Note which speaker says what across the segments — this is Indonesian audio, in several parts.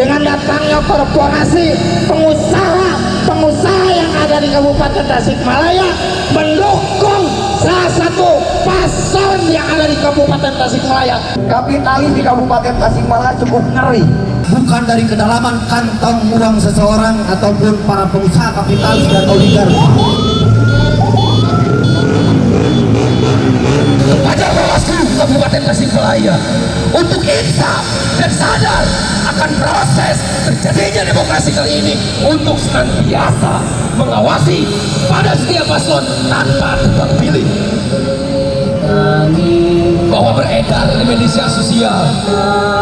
Speaker 1: dengan datangnya korporasi pengusaha yang ada di Kabupaten Tasikmalaya mendukung salah satu paslon yang ada di Kabupaten Tasikmalaya.
Speaker 2: Kapitalis di Kabupaten Tasikmalaya cukup ngeri.
Speaker 3: Bukan dari kedalaman kantong uang seseorang ataupun para pengusaha kapitalis dan oligarki.
Speaker 4: Kepada Bawaslu Kabupaten Tasikmalaya untuk insaf dan sadar akan proses terjadinya demokrasi kali ini, untuk senantiasa mengawasi pada setiap paslon tanpa tebang pilih. Bahwa beredar di media sosial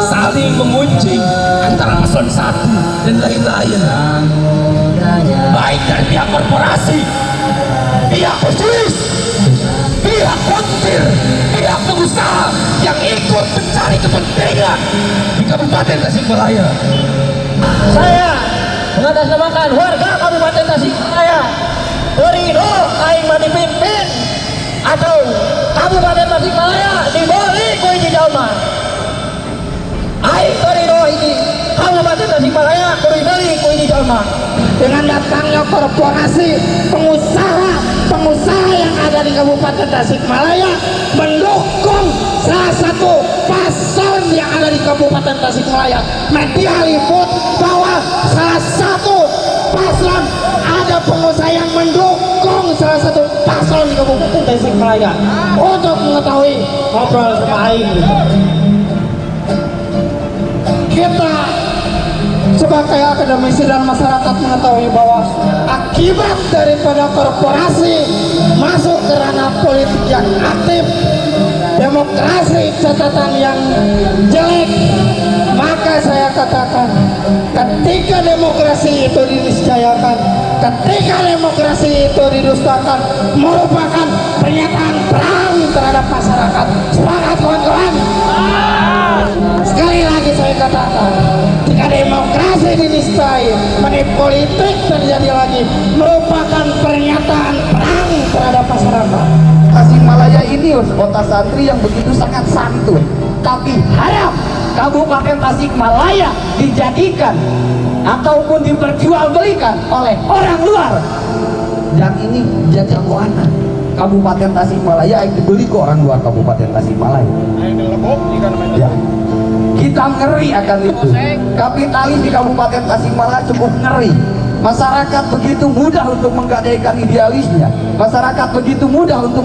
Speaker 4: saling mengunci antara paslon satu dan lain-lain, baik dari pihak korporasi, pihak bisnis, pihak kontir, pihak pengusaha yang ikut mencari kepentingan di Kabupaten Tasikmalaya.
Speaker 1: Saya mengatasnamakan warga Kabupaten Tasikmalaya terido aing mah dipimpin atau Kabupaten Tasikmalaya dibeli ku hiji jalma. Aing terido hiji Kabupaten Tasikmalaya dibeli ku hiji jalma. Dengan datangnya korporasi pengusaha yang ada di Kabupaten Tasikmalaya mendukung salah satu paslon yang ada di Kabupaten Tasikmalaya. Media liput bahwa salah satu paslon, ada pengusaha yang mendukung salah satu paslon di Kabupaten Tasikmalaya. Untuk mengetahui, ngobrol sama Aing gitu. Kita sebagai akademisi dan masyarakat mengetahui bahwa akibat daripada korporasi masuk ke ranah politik yang aktif, demokrasi catatan yang jelek, maka saya katakan ketika demokrasi itu diniscayakan, ketika demokrasi itu didustakan, merupakan pernyataan perang terhadap masyarakat. Semangat kawan-kawan. Sekali lagi saya katakan, jika demokrasi dinistai, money politik terjadi lagi, merupakan pernyataan perang terhadap masyarakat.
Speaker 2: Tasikmalaya ini kota santri yang begitu sangat santun, tapi harap Kabupaten Tasikmalaya dijadikan ataupun diperjualbelikan oleh orang luar. Dan ini jagoanna Kabupaten Tasikmalaya yang dibeli ke orang luar Kabupaten Tasikmalaya. Ya. Kita ngeri akan itu. Kapitalis di Kabupaten Tasikmalaya cukup ngeri. Masyarakat begitu mudah untuk menggadaikan idealisnya. Masyarakat begitu mudah untuk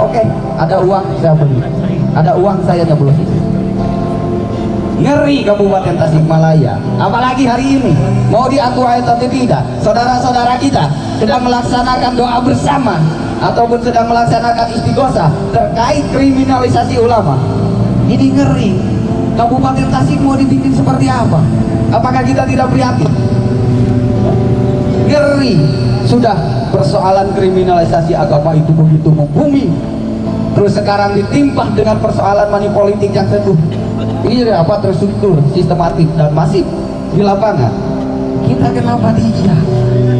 Speaker 2: Oke, ada uang saya beli. Ada uang saya nyebelin. Ngeri Kabupaten Tasikmalaya. Apalagi hari ini mau diatur ayat atau tidak, saudara-saudara kita sedang melaksanakan doa bersama ataupun sedang melaksanakan istighosah terkait kriminalisasi ulama. Ini ngeri. Kabupaten Tasik mau dibikin seperti apa? Apakah kita tidak prihatin? Ngeri. Sudah persoalan kriminalisasi agama itu begitu membumi, terus sekarang ditimpah dengan persoalan money politik yang teduh. Ini terstruktur, sistematik dan masif di lapangan. Kita kenapa dia?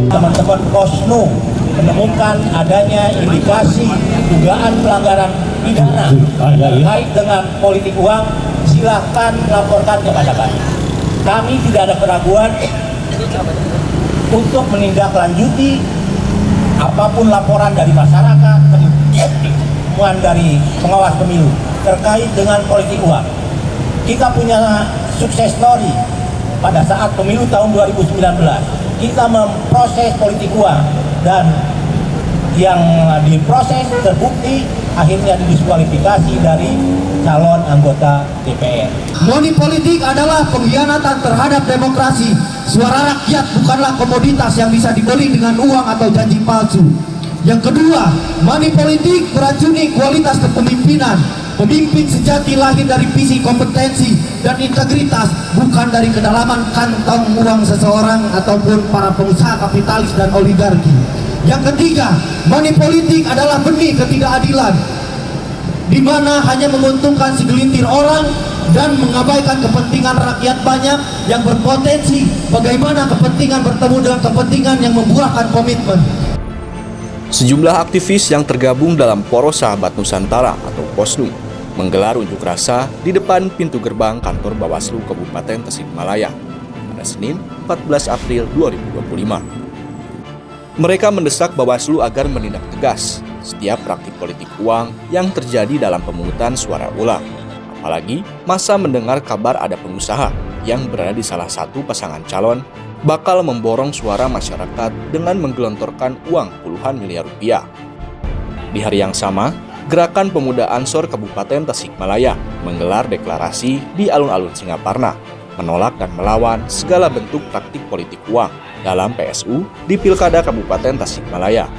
Speaker 5: Teman-teman Kosnu menemukan adanya indikasi dugaan pelanggaran pidana terkait dengan politik uang, silahkan laporkan kepada kami. Kami tidak ada keraguan untuk menindaklanjuti apapun laporan dari masyarakat, temuan dari pengawas pemilu terkait dengan politik uang. Kita punya sukses story pada saat pemilu tahun 2019. Kita memproses politik uang dan yang diproses terbukti akhirnya didiskualifikasi dari calon anggota DPR.
Speaker 3: Money politik adalah pengkhianatan terhadap demokrasi. Suara rakyat bukanlah komoditas yang bisa dibeli dengan uang atau janji palsu. Yang kedua, money politik meracuni kualitas kepemimpinan. Pemimpin sejati lahir dari visi, kompetensi, dan integritas, bukan dari kedalaman kantong uang seseorang ataupun para pengusaha kapitalis dan oligarki. Yang ketiga, money politik adalah benih ketidakadilan, di mana hanya menguntungkan segelintir orang dan mengabaikan kepentingan rakyat banyak yang berpotensi bagaimana kepentingan bertemu dengan kepentingan yang membuahkan komitmen.
Speaker 6: Sejumlah aktivis yang tergabung dalam Poros Sahabat Nusantara atau POSNU menggelar unjuk rasa di depan pintu gerbang kantor Bawaslu Kabupaten Tasikmalaya pada Senin 14 April 2025. Mereka mendesak Bawaslu agar menindak tegas setiap praktik politik uang yang terjadi dalam pemungutan suara ulang. Apalagi masa mendengar kabar ada pengusaha yang berada di salah satu pasangan calon bakal memborong suara masyarakat dengan menggelontorkan uang puluhan miliar rupiah. Di hari yang sama, Gerakan Pemuda Ansor Kabupaten Tasikmalaya menggelar deklarasi di alun-alun Singaparna, menolak dan melawan segala bentuk praktik politik uang dalam PSU di Pilkada Kabupaten Tasikmalaya.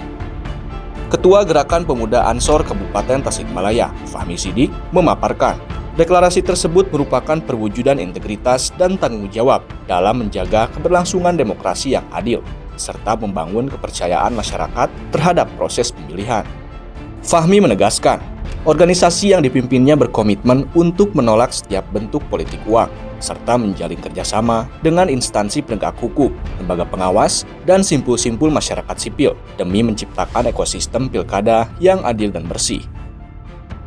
Speaker 6: Ketua Gerakan Pemuda Ansor Kabupaten Tasikmalaya, Fahmi Sidik, memaparkan deklarasi tersebut merupakan perwujudan integritas dan tanggung jawab dalam menjaga keberlangsungan demokrasi yang adil, serta membangun kepercayaan masyarakat terhadap proses pemilihan. Fahmi menegaskan, organisasi yang dipimpinnya berkomitmen untuk menolak setiap bentuk politik uang, serta menjalin kerjasama dengan instansi penegak hukum, lembaga pengawas, dan simpul-simpul masyarakat sipil demi menciptakan ekosistem pilkada yang adil dan bersih.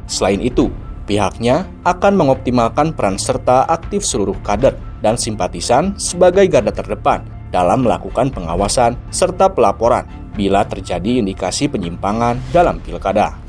Speaker 6: Selain itu, pihaknya akan mengoptimalkan peran serta aktif seluruh kader dan simpatisan sebagai garda terdepan dalam melakukan pengawasan serta pelaporan bila terjadi indikasi penyimpangan dalam pilkada.